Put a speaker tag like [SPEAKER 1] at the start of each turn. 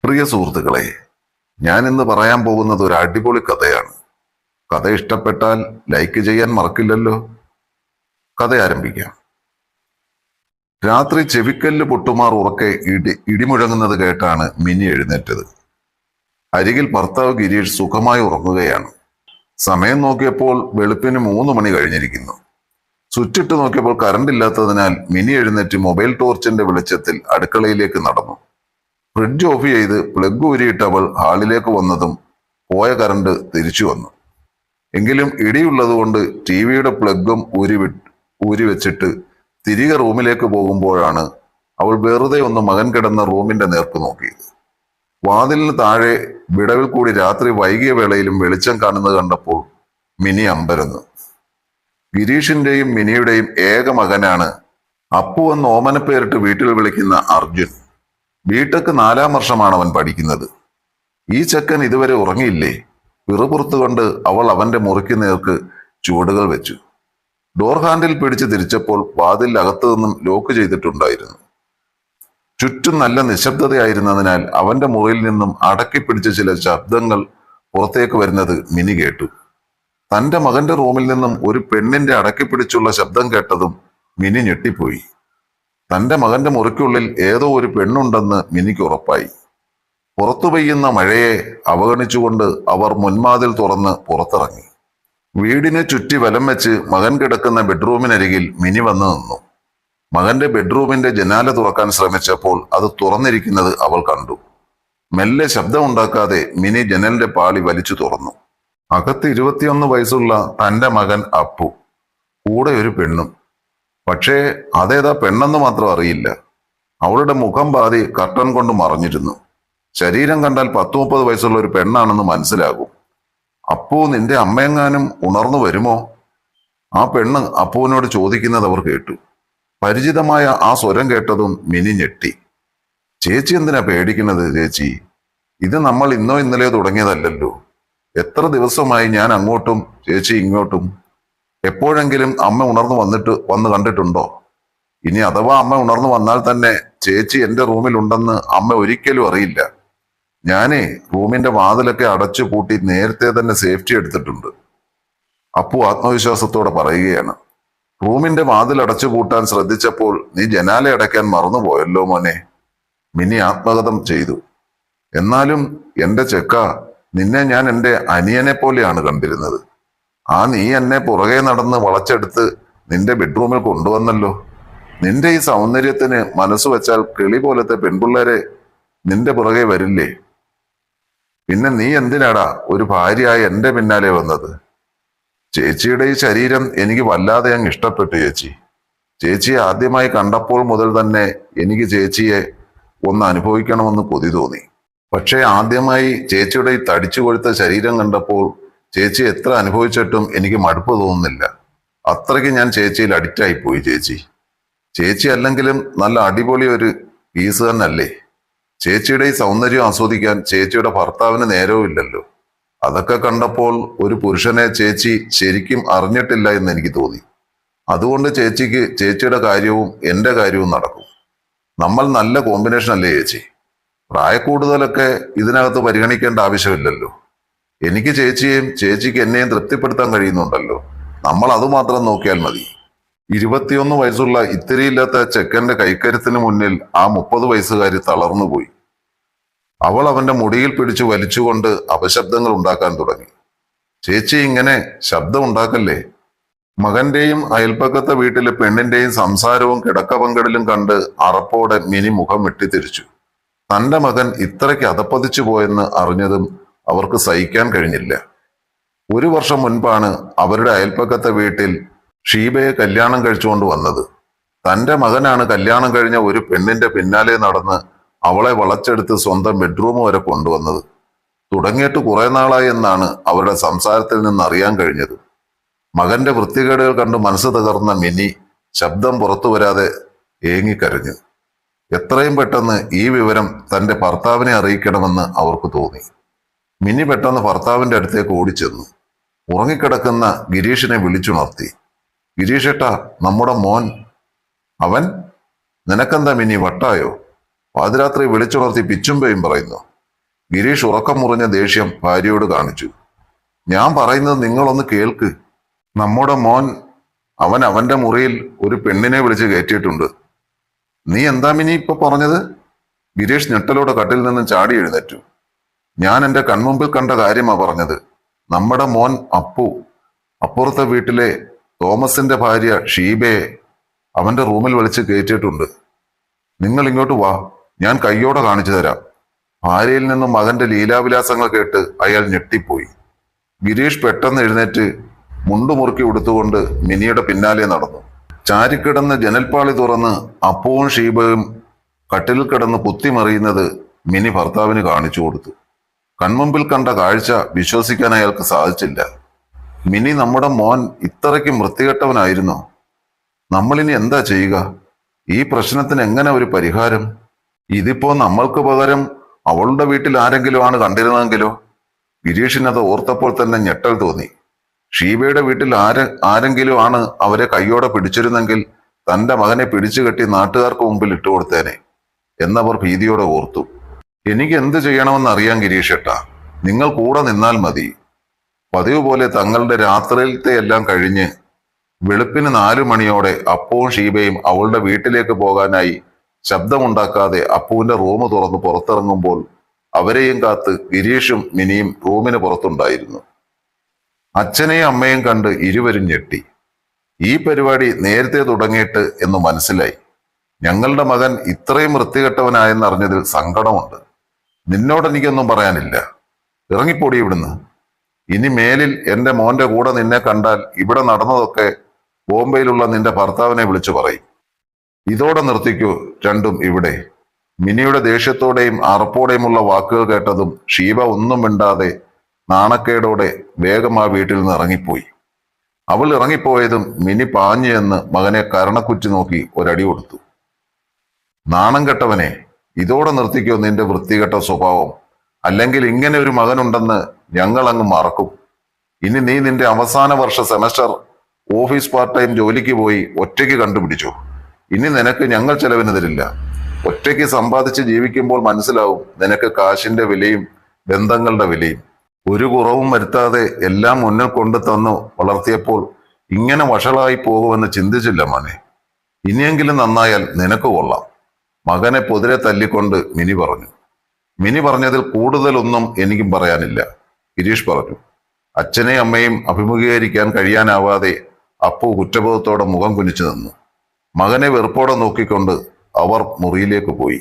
[SPEAKER 1] പ്രിയ സുഹൃത്തുക്കളെ, ഞാൻ ഇന്ന് പറയാൻ പോകുന്നത് ഒരു അടിപൊളി കഥയാണ്. കഥ ഇഷ്ടപ്പെട്ടാൽ ലൈക്ക് ചെയ്യാൻ മറക്കില്ലല്ലോ. കഥ ആരംഭിക്കാം. രാത്രി ചെവിക്കല്ല് പൊട്ടുമാർ ഉറക്കെ ഇടിമുഴങ്ങുന്നത് കേട്ടാണ് മിനി എഴുന്നേറ്റത്. അരികിൽ ഭർത്താവ് ഗിരീഷ് സുഖമായി ഉറങ്ങുകയാണ്. സമയം നോക്കിയപ്പോൾ വെളുപ്പിന് 3 മണി കഴിഞ്ഞിരിക്കുന്നു. സ്വിച്ചിട്ട് നോക്കിയപ്പോൾ കറണ്ട് ഇല്ലാത്തതിനാൽ മിനി എഴുന്നേറ്റ് മൊബൈൽ ടോർച്ചിന്റെ വെളിച്ചത്തിൽ അടുക്കളയിലേക്ക് നടന്നു. ഫ്രിഡ്ജ് ഓഫ് ചെയ്ത് പ്ലഗ് ഊരിയിട്ടവൾ ഹാളിലേക്ക് വന്നതും പോയ കറണ്ട് തിരിച്ചു വന്നു. എങ്കിലും ഇടിയുള്ളതുകൊണ്ട് ടിവിയുടെ പ്ലഗും ഊരി വെച്ചിട്ട് തിരികെ റൂമിലേക്ക് പോകുമ്പോഴാണ് അവൾ വെറുതെ ഒന്ന് മകൻ കിടന്ന റൂമിന്റെ നേർക്ക് നോക്കിയത്. വാതിലിന് താഴെ വിടവിൽ കൂടി രാത്രി വൈകിയ വേളയിലും വെളിച്ചം കാണുന്നത് കണ്ടപ്പോൾ മിനി അമ്പരന്നു. ഗിരീഷിന്റെയും മിനിയുടെയും ഏക മകനാണ് അപ്പു എന്ന് ഓമനപ്പേരിട്ട് വീട്ടിൽ വിളിക്കുന്ന അർജുൻ. ബിടെക് 4ാം വർഷമാണ് അവൻ പഠിക്കുന്നത്. ഈ ചെക്കൻ ഇതുവരെ ഉറങ്ങിയില്ലേ? പിറുപുറത്തുകൊണ്ട് അവൾ അവന്റെ മുറിക്ക് നേർക്ക് ചുവടുകൾ വെച്ചു. ഡോർ ഹാൻഡിൽ പിടിച്ച് തിരിച്ചപ്പോൾ വാതിൽ അകത്തു നിന്നും ലോക്ക് ചെയ്തിട്ടുണ്ടായിരുന്നു. ചുറ്റും നല്ല നിശബ്ദതയായിരുന്നതിനാൽ അവന്റെ മുറിയിൽ നിന്നും അടക്കി പിടിച്ച ചില ശബ്ദങ്ങൾ പുറത്തേക്ക് വരുന്നത് മിനി കേട്ടു. തന്റെ മകന്റെ റൂമിൽ നിന്നും ഒരു പെണ്ണിന്റെ അടക്കി പിടിച്ചുള്ള ശബ്ദം കേട്ടതും മിനി ഞെട്ടിപ്പോയി. തന്റെ മകന്റെ മുറിക്കുള്ളിൽ ഏതോ ഒരു പെണ്ണുണ്ടെന്ന് മിനിക്ക് ഉറപ്പായി. പുറത്തു പെയ്യുന്ന മഴയെ അവഗണിച്ചുകൊണ്ട് അവർ മുൻവാതിൽ തുറന്ന് പുറത്തിറങ്ങി. വീടിനെ ചുറ്റി വലം വെച്ച് മകൻ കിടക്കുന്ന ബെഡ്റൂമിനരികിൽ മിനി വന്നു നിന്നു. മകന്റെ ബെഡ്റൂമിന്റെ ജനാല തുറക്കാൻ ശ്രമിച്ചപ്പോൾ അത് തുറന്നിരിക്കുന്നത് അവൾ കണ്ടു. മെല്ലെ ശബ്ദമുണ്ടാക്കാതെ മിനി ജനലിന്റെ പാളി വലിച്ചു തുറന്നു. അകത്ത് 21 വയസ്സുള്ള തന്റെ മകൻ അപ്പു, കൂടെ ഒരു പെണ്ണും. പക്ഷേ അതേതാ പെണ്ണെന്ന് മാത്രം അറിയില്ല. അവളുടെ മുഖം പാതി കർട്ടൻ കൊണ്ട് മറഞ്ഞിരുന്നു. ശരീരം കണ്ടാൽ 10-30 വയസ്സുള്ള ഒരു പെണ്ണാണെന്ന് മനസ്സിലാകും. അപ്പു, നിന്റെ അമ്മയെങ്ങാനും ഉണർന്നു വരുമോ? ആ പെണ്ണ് അപ്പുവിനോട് ചോദിക്കുന്നത് അവർ കേട്ടു. പരിചിതമായ ആ സ്വരം കേട്ടതും മിനി ഞെട്ടി. ചേച്ചി എന്തിനാ പേടിക്കുന്നത് ചേച്ചി? ഇത് നമ്മൾ ഇന്നോ ഇന്നലെയോ തുടങ്ങിയതല്ലല്ലോ. എത്ര ദിവസമായി ഞാൻ അങ്ങോട്ടും ചേച്ചി ഇങ്ങോട്ടും. എപ്പോഴെങ്കിലും അമ്മ ഉണർന്നു വന്ന് കണ്ടിട്ടുണ്ടോ? ഇനി അഥവാ അമ്മ ഉണർന്നു വന്നാൽ തന്നെ ചേച്ചി എന്റെ റൂമിലുണ്ടെന്ന് അമ്മ ഒരിക്കലും അറിയില്ല. ഞാനേ റൂമിന്റെ വാതിലൊക്കെ അടച്ചു പൂട്ടി നേരത്തെ തന്നെ സേഫ്റ്റി എടുത്തിട്ടുണ്ട്. അപ്പു ആത്മവിശ്വാസത്തോടെ പറയുകയാണ്. റൂമിന്റെ വാതിൽ അടച്ചു പൂട്ടാൻ ശ്രദ്ധിച്ചപ്പോൾ നീ ജനാല അടയ്ക്കാൻ മറന്നുപോയല്ലോ മോനെ. മിനി ആത്മകഥം ചെയ്തു. എന്നാലും എന്റെ ചെക്ക, നിന്നെ ഞാൻ എന്റെ അനിയനെ പോലെയാണ് കണ്ടിരുന്നത്. നീ എന്നെ പുറകെ നടന്ന് വളച്ചെടുത്ത് നിന്റെ ബെഡ്റൂമിൽ കൊണ്ടുവന്നല്ലോ. നിന്റെ ഈ സൗന്ദര്യത്തിന് മനസ്സ് വെച്ചാൽ കിളി പോലത്തെ പെൺപിള്ളേരെ നിന്റെ പുറകെ വരില്ലേ? പിന്നെ നീ എന്തിനാടാ ഒരു ഭാര്യയായി എന്റെ പിന്നാലെ വന്നത്? ചേച്ചിയുടെ ഈ ശരീരം എനിക്ക് വല്ലാതെ അങ്ങ് ഇഷ്ടപ്പെട്ടു ചേച്ചി. ചേച്ചിയെ ആദ്യമായി കണ്ടപ്പോൾ മുതൽ തന്നെ എനിക്ക് ചേച്ചിയെ ഒന്ന് അനുഭവിക്കണമെന്ന് കൊതി തോന്നി. പക്ഷേ ആദ്യമായി ചേച്ചിയുടെ ഈ തടിച്ചു കൊഴുത്ത ശരീരം കണ്ടപ്പോൾ ചേച്ചി എത്ര അനുഭവിച്ചിട്ടും എനിക്ക് മടുപ്പ് തോന്നുന്നില്ല. അത്രയ്ക്ക് ഞാൻ ചേച്ചിയിൽ അഡിക്റ്റായി പോയി ചേച്ചി. ചേച്ചി അല്ലെങ്കിലും നല്ല അടിപൊളി ഒരു പീസ് തന്നല്ലേ. ചേച്ചിയുടെ ഈ സൗന്ദര്യം ആസ്വദിക്കാൻ ചേച്ചിയുടെ ഭർത്താവിന് നേരവും ഇല്ലല്ലോ. അതൊക്കെ കണ്ടപ്പോൾ ഒരു പുരുഷനെ ചേച്ചി ശരിക്കും അറിഞ്ഞിട്ടില്ല എന്ന് എനിക്ക് തോന്നി. അതുകൊണ്ട് ചേച്ചിക്ക് ചേച്ചിയുടെ കാര്യവും എന്റെ കാര്യവും നടക്കും. നമ്മൾ നല്ല കോമ്പിനേഷൻ അല്ലേ ചേച്ചി? പ്രായക്കൂടുതലൊക്കെ ഇതിനകത്ത് പരിഗണിക്കേണ്ട ആവശ്യമില്ലല്ലോ. എനിക്ക് ചേച്ചിയെയും ചേച്ചിക്ക് എന്നെയും തൃപ്തിപ്പെടുത്താൻ കഴിയുന്നുണ്ടല്ലോ. നമ്മൾ അതുമാത്രം നോക്കിയാൽ മതി. 21 വയസ്സുള്ള ഇത്തിരിയില്ലാത്ത ചെക്കന്റെ കൈക്കരുത്തിന് മുന്നിൽ ആ 30 വയസ്സുകാരി തളർന്നുപോയി. അവൾ അവന്റെ മുടിയിൽ പിടിച്ചു വലിച്ചുകൊണ്ട് അപശബ്ദങ്ങൾ ഉണ്ടാക്കാൻ തുടങ്ങി. ചേച്ചി ഇങ്ങനെ ശബ്ദം ഉണ്ടാക്കല്ലേ. മകന്റെയും അയൽപ്പക്കത്തെ വീട്ടിലെ പെണ്ണിന്റെയും സംസാരവും കിടക്കപങ്കടലും കണ്ട് അറപ്പോടെ മിനി മുഖം വെട്ടിത്തിരിച്ചു. തന്റെ മകൻ ഇത്രയ്ക്ക് അധപ്പതിച്ചു പോയെന്ന് അറിഞ്ഞതും അവർക്ക് സഹിക്കാൻ കഴിഞ്ഞില്ല. 1 വർഷം മുൻപാണ് അവരുടെ അയൽപ്പക്കത്തെ വീട്ടിൽ ഷീബയെ കല്യാണം കഴിച്ചുകൊണ്ട് വന്നത്. തന്റെ മകനാണ് കല്യാണം കഴിഞ്ഞ ഒരു പെണ്ണിന്റെ പിന്നാലെ നടന്ന് അവളെ വളച്ചെടുത്ത് സ്വന്തം ബെഡ്റൂം വരെ കൊണ്ടുവന്നത്. തുടങ്ങിയിട്ട് കുറെ നാളായി എന്നാണ് അവരുടെ സംസാരത്തിൽ നിന്ന് അറിയാൻ കഴിഞ്ഞത്. മകന്റെ വൃത്തികേടുകൾ കണ്ട് മനസ്സ് തകർന്ന മിനി ശബ്ദം പുറത്തു വരാതെ ഏങ്ങിക്കരഞ്ഞു. എത്രയും പെട്ടെന്ന് ഈ വിവരം തന്റെ ഭർത്താവിനെ അറിയിക്കണമെന്ന് അവർക്ക് തോന്നി. മിനി പെട്ടെന്ന് ഭർത്താവിന്റെ അടുത്തേക്ക് ഓടിച്ചെന്നു. ഉറങ്ങിക്കിടക്കുന്ന ഗിരീഷിനെ വിളിച്ചുണർത്തി. ഗിരീഷേട്ടാ, നമ്മുടെ മോൻ. അവൻ? നിനക്കെന്താ മിനി, വട്ടായോ? പാതിരാത്രി വിളിച്ചുണർത്തി പിച്ചുമ്പയും പറയുന്നു. ഗിരീഷ് ഉറക്കം മുറിഞ്ഞ ദേഷ്യം ഭാര്യയോട് കാണിച്ചു. ഞാൻ പറയുന്നത് നിങ്ങളൊന്ന് കേൾക്ക്. നമ്മുടെ മോൻ അവന്റെ മുറിയിൽ ഒരു പെണ്ണിനെ വിളിച്ച് കയറ്റിയിട്ടുണ്ട്. നീ എന്താ മിനി ഇപ്പൊ പറഞ്ഞത്? ഗിരീഷ് ഞെട്ടലോടെ കട്ടിൽ നിന്നും ചാടി എഴുന്നേറ്റു. ഞാൻ എന്റെ കൺമുമ്പിൽ കണ്ട കാര്യമാ പറഞ്ഞത്. നമ്മുടെ മോൻ അപ്പു അപ്പുറത്തെ വീട്ടിലെ തോമസിന്റെ ഭാര്യ ഷീബയെ അവന്റെ റൂമിൽ വിളിച്ച് കയറ്റിയിട്ടുണ്ട്. നിങ്ങൾ ഇങ്ങോട്ട് വാ, ഞാൻ കയ്യോടെ കാണിച്ചു തരാം. ഭാര്യയിൽ നിന്നും മകന്റെ ലീലാവിലാസങ്ങൾ കേട്ട് അയാൾ ഞെട്ടിപ്പോയി. ഗിരീഷ് പെട്ടെന്ന് എഴുന്നേറ്റ് മുണ്ടുമുറുക്കി ഉടുത്തുകൊണ്ട് മിനിയുടെ പിന്നാലെ നടന്നു. ചാരിക്കിടന്ന് ജനൽപ്പാളി തുറന്ന് അപ്പുവും ഷീബയും കട്ടിലിൽ കിടന്ന് കുത്തിമറിയുന്നത് മിനി ഭർത്താവിന് കാണിച്ചു കൊടുത്തു. കൺമുമ്പിൽ കണ്ട കാഴ്ച വിശ്വസിക്കാൻ അയാൾക്ക് സാധിച്ചില്ല. മിനി, നമ്മുടെ മോൻ ഇത്രയ്ക്കും വൃത്തികെട്ടവനായിരുന്നു. നമ്മളിനി എന്താ ചെയ്യുക? ഈ പ്രശ്നത്തിന് എങ്ങനെ ഒരു പരിഹാരം? ഇതിപ്പോ നമ്മൾക്ക് പകരം അവളുടെ വീട്ടിൽ ആരെങ്കിലും ആണ് കണ്ടിരുന്നെങ്കിലോ? ഗിരീഷിനത് ഓർത്തപ്പോൾ തന്നെ ഞെട്ടൽ തോന്നി. ഷീബയുടെ വീട്ടിൽ ആരെങ്കിലും ആണ് അവരെ കയ്യോടെ പിടിച്ചിരുന്നെങ്കിൽ തന്റെ മകനെ പിടിച്ചു കെട്ടി നാട്ടുകാർക്ക് മുമ്പിൽ ഇട്ടുകൊടുത്തേനെ എന്നവർ ഭീതിയോടെ ഓർത്തു. എനിക്ക് എന്ത് ചെയ്യണമെന്ന് അറിയാൻ ഗിരീഷേട്ടാ, നിങ്ങൾ കൂടെ നിന്നാൽ മതി. പതിവ് പോലെ തങ്ങളുടെ രാത്രിയിലത്തെ എല്ലാം കഴിഞ്ഞ് വെളുപ്പിന് 4 മണിയോടെ അപ്പുവും ഷീബയും അവളുടെ വീട്ടിലേക്ക് പോകാനായി ശബ്ദമുണ്ടാക്കാതെ അപ്പുവിന്റെ റൂം തുറന്ന് പുറത്തിറങ്ങുമ്പോൾ അവരെയും കാത്ത് ഗിരീഷും മിനിയും റൂമിന് പുറത്തുണ്ടായിരുന്നു. അച്ഛനെയും അമ്മയും കണ്ട് ഇരുവരും ഞെട്ടി. ഈ പരിപാടി നേരത്തെ തുടങ്ങിയിട്ട് എന്ന് മനസ്സിലായി. ഞങ്ങളുടെ മകൻ ഇത്രയും വൃത്തികെട്ടവനായെന്നറിഞ്ഞതിൽ സങ്കടമുണ്ട്. നിന്നോടെനിക്കൊന്നും പറയാനില്ല. ഇറങ്ങിപ്പോടി ഇവിടുന്ന്. ഇനി മേലിൽ എന്റെ മോന്റെ കൂടെ നിന്നെ കണ്ടാൽ ഇവിടെ നടന്നതൊക്കെ ബോംബെയിലുള്ള നിന്റെ ഭർത്താവിനെ വിളിച്ചു പറയും. ഇതോടെ നിർത്തിക്കൂ രണ്ടും ഇവിടെ. മിനിയുടെ ദേഷ്യത്തോടെയും അറപ്പോടെയുമുള്ള വാക്കുകൾ കേട്ടതും ഷീബ ഒന്നും മിണ്ടാതെ നാണക്കേടോടെ വേഗം ആ വീട്ടിൽ നിന്ന് ഇറങ്ങിപ്പോയി. അവൾ ഇറങ്ങിപ്പോയതും മിനി പാഞ്ഞു എന്ന് മകനെ കരണക്കുറ്റി നോക്കി ഒരടി കൊടുത്തു. നാണം കെട്ടവനെ, ഇതോടെ നിർത്തിക്കോ നിന്റെ വൃത്തികെട്ട സ്വഭാവം. അല്ലെങ്കിൽ ഇങ്ങനെ ഒരു മകനുണ്ടെന്ന് ഞങ്ങൾ അങ്ങ് മറക്കും. ഇനി നീ നിന്റെ അവസാന വർഷ സെമസ്റ്റർ ഓഫീസ് പാർട്ട് ടൈം ജോലിക്ക് പോയി ഒറ്റയ്ക്ക് കണ്ടുപിടിച്ചു. ഇനി നിനക്ക് ഞങ്ങൾ ചെലവിന് തരില്ല. ഒറ്റയ്ക്ക് സമ്പാദിച്ച് ജീവിക്കുമ്പോൾ മനസ്സിലാവും നിനക്ക് കാശിന്റെ വിലയും ബന്ധങ്ങളുടെ വിലയും. ഒരു കുറവും വരുത്താതെ എല്ലാം മുന്നിൽ കൊണ്ടു തന്നു വളർത്തിയപ്പോൾ ഇങ്ങനെ വഷളായി പോകുമെന്ന് ചിന്തിച്ചില്ല മോനെ. ഇനിയെങ്കിലും നന്നായാൽ നിനക്ക് കൊള്ളാം. മകനെ പൊതിരെ തല്ലിക്കൊണ്ട് മിനി പറഞ്ഞു. മിനി പറഞ്ഞതിൽ കൂടുതലൊന്നും എനിക്കും പറയാനില്ല, ഗിരീഷ് പറഞ്ഞു. അച്ഛനെയും അമ്മയും അഭിമുഖീകരിക്കാൻ കഴിയാനാവാതെ അപ്പു കുറ്റബോധത്തോടെ മുഖം കുനിച്ചു നിന്നു. മകനെ വെറുപ്പോടെ നോക്കിക്കൊണ്ട് അവർ മുറിയിലേക്ക് പോയി.